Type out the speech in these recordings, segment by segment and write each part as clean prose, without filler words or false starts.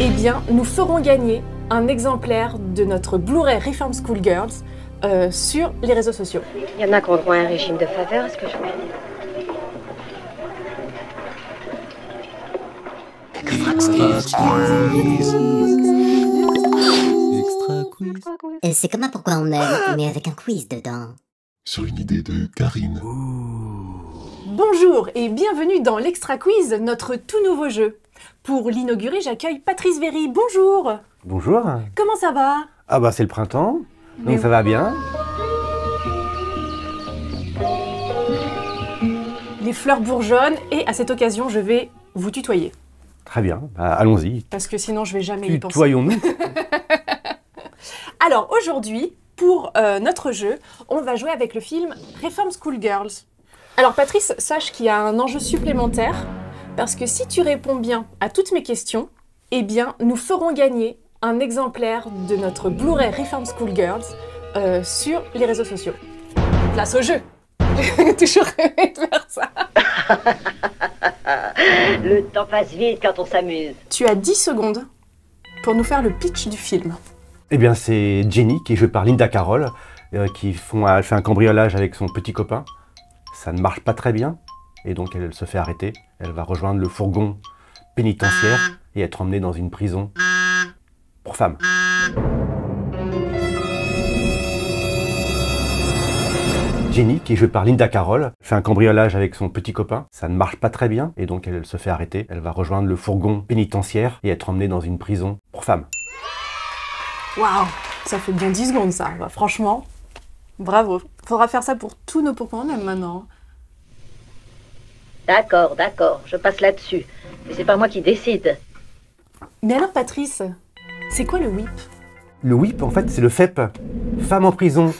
Eh bien, nous ferons gagner un exemplaire de notre Blu-ray Reform School Girls sur les réseaux sociaux. Il y en a qui ont droit à un régime de faveur, est-ce que je peux... Et c'est comme un pourquoi on aime, mais avec un quiz dedans. Sur une idée de Karine. Bonjour et bienvenue dans l'Extra Quiz, notre tout nouveau jeu. Pour l'inaugurer, j'accueille Patrice Véry. Bonjour. Bonjour. Comment ça va? Ah bah c'est le printemps, Mais donc ça va bien. Les fleurs bourgeonnent et à cette occasion, je vais vous tutoyer. Très bien, bah, allons-y. Parce que sinon, je vais jamais y penser. Tutoyons-nous. Alors aujourd'hui, pour notre jeu, on va jouer avec le film Reform School Girls. Alors Patrice, sache qu'il y a un enjeu supplémentaire, parce que si tu réponds bien à toutes mes questions, eh bien nous ferons gagner un exemplaire de notre Blu-ray Reform School Girls sur les réseaux sociaux. Place au jeu. J'ai toujours rêvé de faire ça. Le temps passe vite quand on s'amuse. Tu as 10 secondes pour nous faire le pitch du film. Eh bien c'est Jenny qui est jouée par Linda Carroll, elle fait un cambriolage avec son petit copain. Ça ne marche pas très bien, et donc elle se fait arrêter. Elle va rejoindre le fourgon pénitentiaire et être emmenée dans une prison pour femmes. Jenny, qui est jouée par Linda Carroll, fait un cambriolage avec son petit copain. Ça ne marche pas très bien, et donc elle se fait arrêter. Elle va rejoindre le fourgon pénitentiaire et être emmenée dans une prison pour femmes. Waouh, ça fait bien 10 secondes ça. Bah, franchement, bravo. Faudra faire ça pour tous nos Pokémon même maintenant. D'accord, je passe là-dessus. Mais c'est pas moi qui décide. Mais alors Patrice, c'est quoi le WIP? Le WIP, en fait, c'est le FEP, Femmes en prison,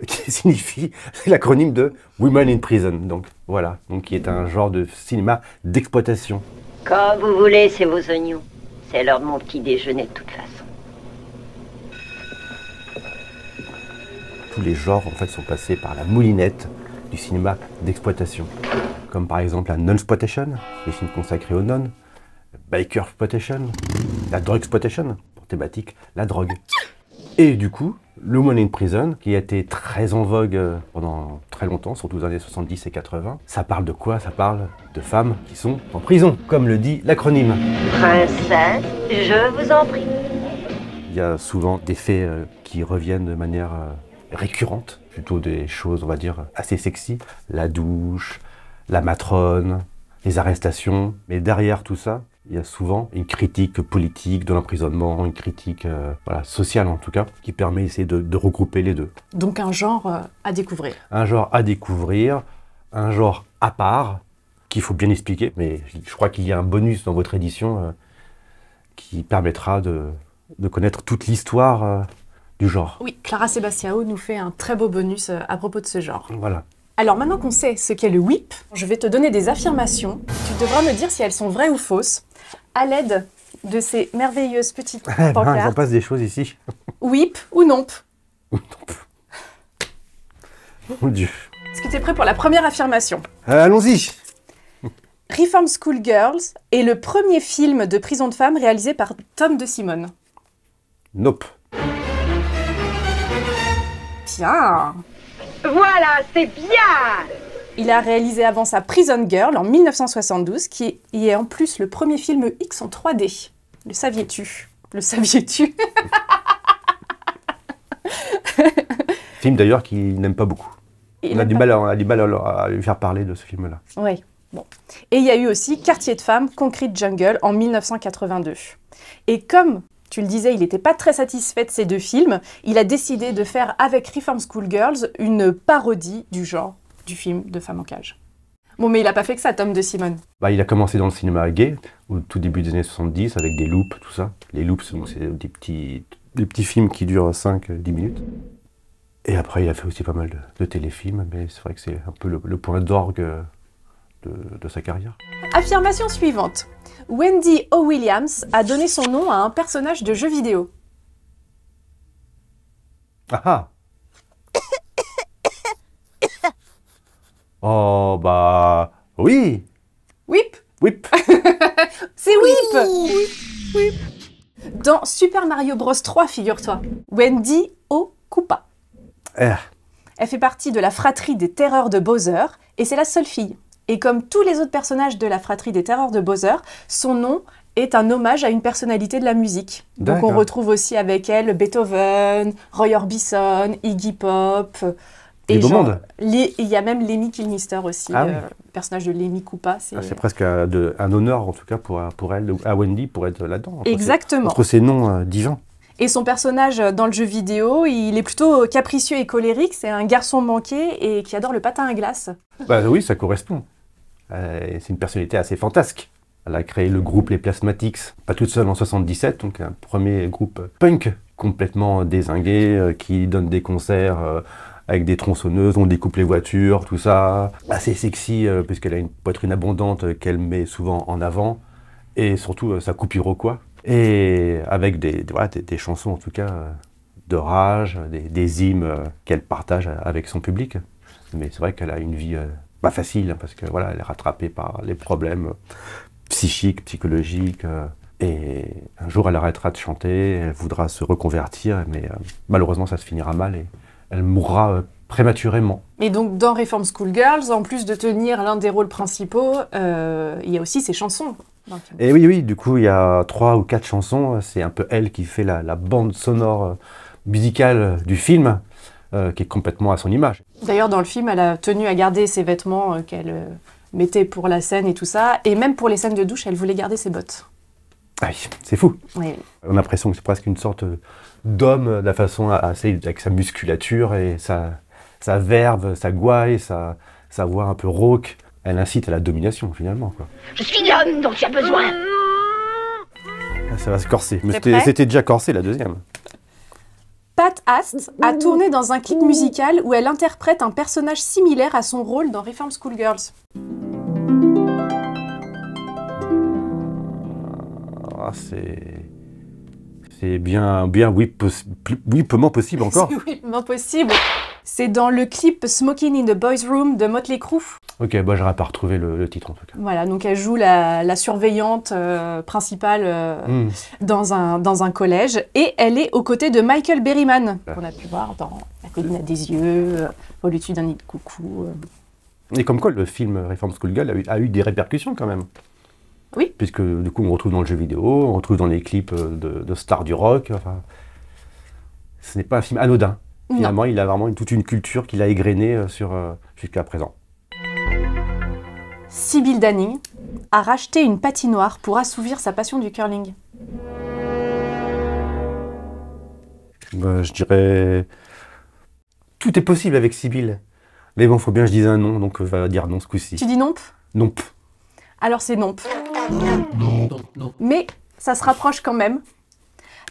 qui signifie l'acronyme de Women in Prison. Donc voilà, donc qui est un genre de cinéma d'exploitation. Comme vous voulez, c'est vos oignons. C'est l'heure de mon petit déjeuner de toute façon. Tous les genres, en fait, sont passés par la moulinette du cinéma d'exploitation. Comme par exemple la non-exploitation, les films consacrés aux nonnes, biker exploitation, la drug exploitation, pour thématique, la drogue. Et du coup, le Women in Prison, qui a été très en vogue pendant très longtemps, surtout dans les années 70 et 80, ça parle de quoi? Ça parle de femmes qui sont en prison, comme le dit l'acronyme. Princesse, je vous en prie. Il y a souvent des faits qui reviennent de manière récurrente, plutôt des choses, on va dire, assez sexy. La douche, la matrone, les arrestations. Mais derrière tout ça, il y a souvent une critique politique de l'emprisonnement, une critique sociale en tout cas, qui permet d'essayer de regrouper les deux. Donc un genre à découvrir. Un genre à découvrir, un genre à part, qu'il faut bien expliquer. Mais je crois qu'il y a un bonus dans votre édition qui permettra de connaître toute l'histoire du genre. Oui, Clara Sebastiao nous fait un très beau bonus à propos de ce genre. Voilà. Alors maintenant qu'on sait ce qu'est le WIP, je vais te donner des affirmations. Tu devras me dire si elles sont vraies ou fausses, à l'aide de ces merveilleuses petites Il pancartes. en passe des choses ici. WIP ou non? Mon Dieu. Est-ce que tu es prêt pour la première affirmation? Allons-y. Reform School Girls est le premier film de prison de femmes réalisé par Tom De Simone. Nope. Bien. Voilà, c'est bien. Il a réalisé avant ça Prison Girl en 1972, qui est en plus le premier film X en 3D. Le saviez-tu? Le saviez-tu? Film d'ailleurs qu'il n'aime pas beaucoup. On a du mal à lui faire parler de ce film-là. Oui, bon. Et il y a eu aussi Quartier de femmes, Concrete Jungle en 1982. Et comme tu le disais, il n'était pas très satisfait de ces deux films, il a décidé de faire avec Reform School Girls une parodie du genre du film de Femmes en cage. Bon, mais il n'a pas fait que ça, Tom De Simone. Il a commencé dans le cinéma gay, au tout début des années 70, avec des loops, tout ça. Les loops, c'est des petits films qui durent 5-10 minutes. Et après, il a fait aussi pas mal de téléfilms, mais c'est vrai que c'est un peu le point d'orgue de sa carrière. Affirmation suivante. Wendy O. Williams a donné son nom à un personnage de jeu vidéo. Ah ah. Oh bah oui. Whip. Whip. C'est Whip. Oui. Dans Super Mario Bros 3, figure-toi, Wendy Koopa. Elle fait partie de la fratrie des terreurs de Bowser et c'est la seule fille. Et comme tous les autres personnages de la fratrie des terreurs de Bowser, son nom est un hommage à une personnalité de la musique. Donc on retrouve aussi avec elle Beethoven, Roy Orbison, Iggy Pop. Et beau monde. Il y a même Lemmy Kilmister aussi, Ah oui. le personnage de Lemmy Koopa. C'est presque un honneur en tout cas pour elle, à Wendy, pour être là-dedans. Exactement. Entre ces noms divins. Et son personnage dans le jeu vidéo, il est plutôt capricieux et colérique. C'est un garçon manqué et qui adore le patin à glace. Bah oui, ça correspond. C'est une personnalité assez fantasque. Elle a créé le groupe Les Plasmatics, pas toute seule en 77, donc un premier groupe punk complètement dézingué, qui donne des concerts avec des tronçonneuses, on découpe les voitures, tout ça. Assez sexy, puisqu'elle a une poitrine abondante qu'elle met souvent en avant, et surtout sa coupe iroquois. Et avec des chansons en tout cas de rage, des hymnes qu'elle partage avec son public. Mais c'est vrai qu'elle a une vie pas facile, parce que voilà, elle est rattrapée par les problèmes psychiques, psychologiques. Et un jour, elle arrêtera de chanter, elle voudra se reconvertir, mais malheureusement, ça se finira mal et elle mourra prématurément. Et donc, dans Reform School Girls, en plus de tenir l'un des rôles principaux, il y a aussi ses chansons. Et oui, du coup, il y a 3 ou 4 chansons. C'est un peu elle qui fait la bande sonore musicale du film, qui est complètement à son image. D'ailleurs, dans le film, elle a tenu à garder ses vêtements qu'elle mettait pour la scène et tout ça. Et même pour les scènes de douche, elle voulait garder ses bottes. Ah oui, c'est fou. Oui. On a l'impression que c'est presque une sorte d'homme, de la façon avec sa musculature et sa verve, sa gouaille, sa voix un peu rauque. Elle incite à la domination, finalement, quoi. Je suis l'homme dont tu as besoin. Ça va se corser. Mais T'es prêt ? c'était déjà corsé, la deuxième. Pat Ast a tourné dans un clip musical où elle interprète un personnage similaire à son rôle dans Reform School Girls. Ah, c'est bien wipement possible encore. C'est oui, impossible. C'est dans le clip Smoking in the Boys Room de Motley Crue. Ok, bah j'aurais pas retrouvé le titre en tout cas. Voilà, donc elle joue la surveillante principale dans un collège et elle est aux côtés de Michael Berryman, qu'on a pu voir dans La colline a des yeux, Au-dessus d'un nid de coucou. Et comme quoi, le film Reform School Girl a eu des répercussions quand même. Oui. Puisque du coup, on retrouve dans le jeu vidéo, on retrouve dans les clips de stars du rock. Enfin, ce n'est pas un film anodin. Finalement, il a vraiment toute une culture qu'il a égrenée jusqu'à présent. Sybil Danning a racheté une patinoire pour assouvir sa passion du curling. Bah, je dirais... Tout est possible avec Sybil. Mais bon, faut bien que je dise un nom, donc on va dire non ce coup-ci. Tu dis non? Non. Alors c'est non. Mais ça se rapproche quand même.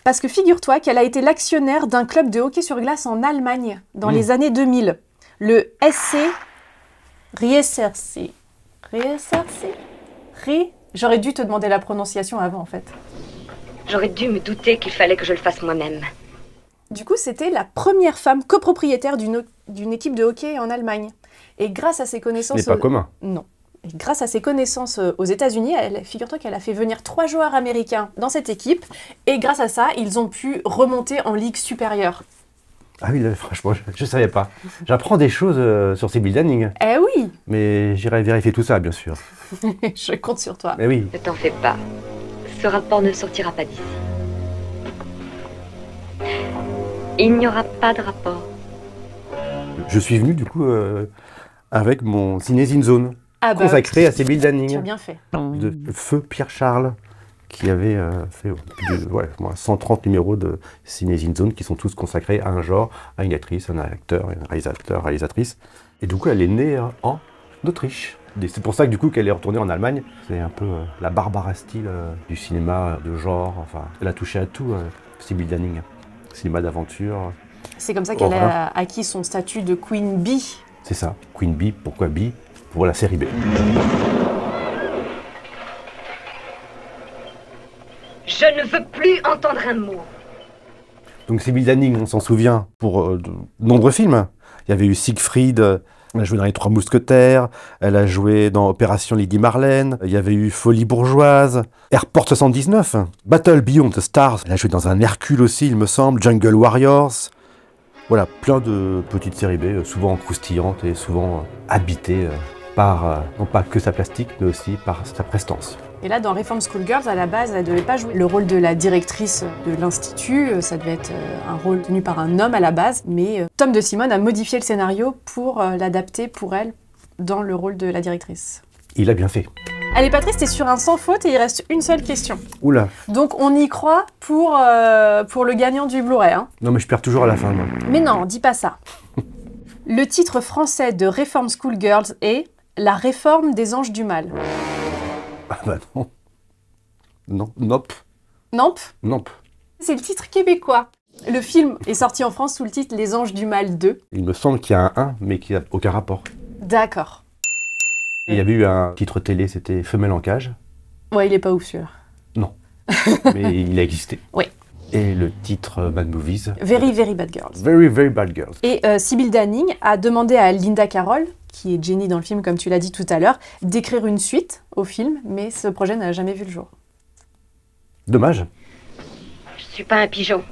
Parce que figure-toi qu'elle a été l'actionnaire d'un club de hockey sur glace en Allemagne dans les années 2000. Le SC Rieserc. J'aurais dû te demander la prononciation avant en fait. J'aurais dû me douter qu'il fallait que je le fasse moi-même. Du coup, c'était la première femme copropriétaire d'une équipe de hockey en Allemagne. Et grâce à ses connaissances... Ce n'est pas commun. Non. Et grâce à ses connaissances aux États-Unis, figure-toi qu'elle a fait venir 3 joueurs américains dans cette équipe. Et grâce à ça, ils ont pu remonter en ligue supérieure. Ah oui, là, franchement, je ne savais pas. J'apprends des choses sur Sybil Danning. Eh oui. Mais j'irai vérifier tout ça, bien sûr. Je compte sur toi. Mais oui. Ne t'en fais pas. Ce rapport ne sortira pas d'ici. Il n'y aura pas de rapport. Je suis venu, du coup, avec mon Ciné Zone, consacré à Sybil Danning. Tu as bien fait. De Feu Pierre Charles, qui avait fait 130 numéros de Ciné Zone, qui sont tous consacrés à un genre, à une actrice, un acteur, un réalisateur, réalisatrice. Et du coup, elle est née en Autriche. C'est pour ça que du coup qu'elle est retournée en Allemagne. C'est un peu la Barbara Steele du cinéma de genre. Enfin, elle a touché à tout, Sybil Danning. Cinéma d'aventure. C'est comme ça qu'elle a acquis son statut de Queen Bee. C'est ça, Queen Bee. Pourquoi Bee? Pour la série B. Je ne veux plus entendre un mot. Donc Sybil Danning, on s'en souvient pour de nombreux films. Il y avait eu Siegfried, Elle a joué dans Les Trois Mousquetaires, elle a joué dans Opération Lady Marlène, il y avait eu Folie bourgeoise, Airport 79, Battle Beyond the Stars, elle a joué dans un Hercule aussi, il me semble, Jungle Warriors. Voilà, plein de petites séries B, souvent croustillantes et souvent habitées par, non pas que sa plastique, mais aussi par sa prestance. Et là, dans Reform School Girls, à la base, elle devait pas jouer le rôle de la directrice de l'institut. Ça devait être un rôle tenu par un homme à la base. Mais Tom DeSimone a modifié le scénario pour l'adapter pour elle dans le rôle de la directrice. Il a bien fait. Allez, Patrice, t'es sur un sans faute et il reste une seule question. Oula. Donc, on y croit pour le gagnant du Blu-ray. Hein. Non, mais je perds toujours à la fin. Moi. Mais non, dis pas ça. Le titre français de Reform School Girls est La réforme des anges du mal. Ah bah non. Non, nope. Nope. Nope. C'est le titre québécois. Le film est sorti en France sous le titre Les Anges du Mal 2. Il me semble qu'il y a un 1, mais qu'il n'y a aucun rapport. D'accord. Et il y avait eu un titre télé, c'était Femelle en cage. Ouais, il est pas ouf celui-là. Non. Mais il a existé. Oui. Et le titre Bad Movies. Very, very bad girls. Very, very bad girls. Et Sybil Danning a demandé à Linda Carroll, qui est Jenny dans le film, comme tu l'as dit tout à l'heure, d'écrire une suite au film, mais ce projet n'a jamais vu le jour. Dommage. Je suis pas un pigeon.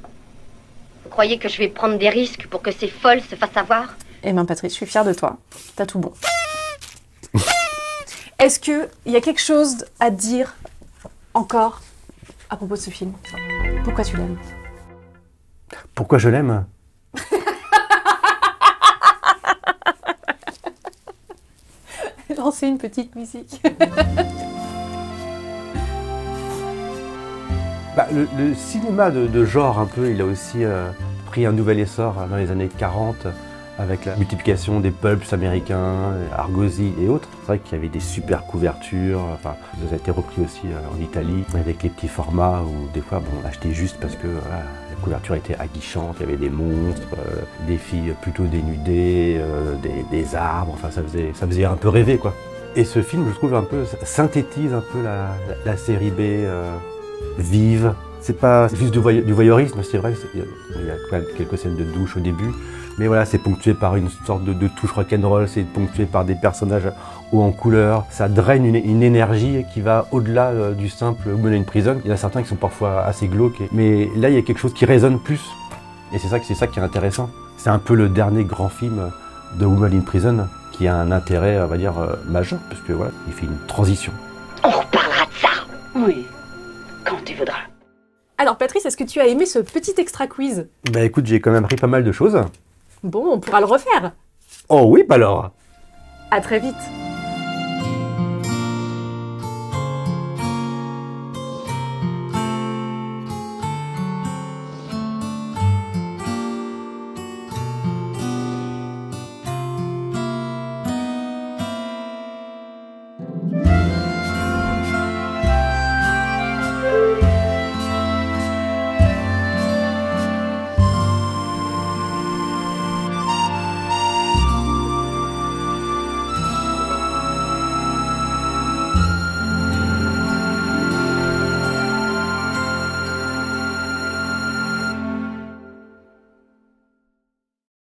Vous croyez que je vais prendre des risques pour que ces folles se fassent avoir? Eh ben Patrice, je suis fière de toi. T'as tout bon. Est-ce qu'il y a quelque chose à dire encore à propos de ce film? Pourquoi tu l'aimes? Pourquoi je l'aime? Lancer une petite musique. Bah, le cinéma de genre, un peu, il a aussi pris un nouvel essor dans les années 40 avec la multiplication des pulps américains, Argosy et autres. C'est vrai qu'il y avait des super couvertures, enfin, ça a été repris aussi en Italie avec les petits formats où des fois on achetait juste parce que voilà, la couverture était aguichante, il y avait des monstres, des filles plutôt dénudées, des arbres, enfin ça faisait un peu rêver quoi. Et ce film, je trouve, un peu synthétise un peu la série B vive. C'est pas juste du voyeurisme, c'est vrai qu'il y a quand même quelques scènes de douche au début, mais voilà, c'est ponctué par une sorte de touche rock'n'roll, c'est ponctué par des personnages hauts en couleur, ça draine une énergie qui va au-delà du simple Woman in Prison. Il y en a certains qui sont parfois assez glauques, mais là il y a quelque chose qui résonne plus, et c'est ça qui est intéressant. C'est un peu le dernier grand film de Woman in Prison qui a un intérêt, on va dire, majeur, parce que voilà, il fait une transition. On reparlera de ça. Oui, quand tu voudras. Alors Patrice, est-ce que tu as aimé ce petit extra quiz? Bah écoute, j'ai quand même appris pas mal de choses. Bon, on pourra le refaire. Oh oui, bah alors. À très vite.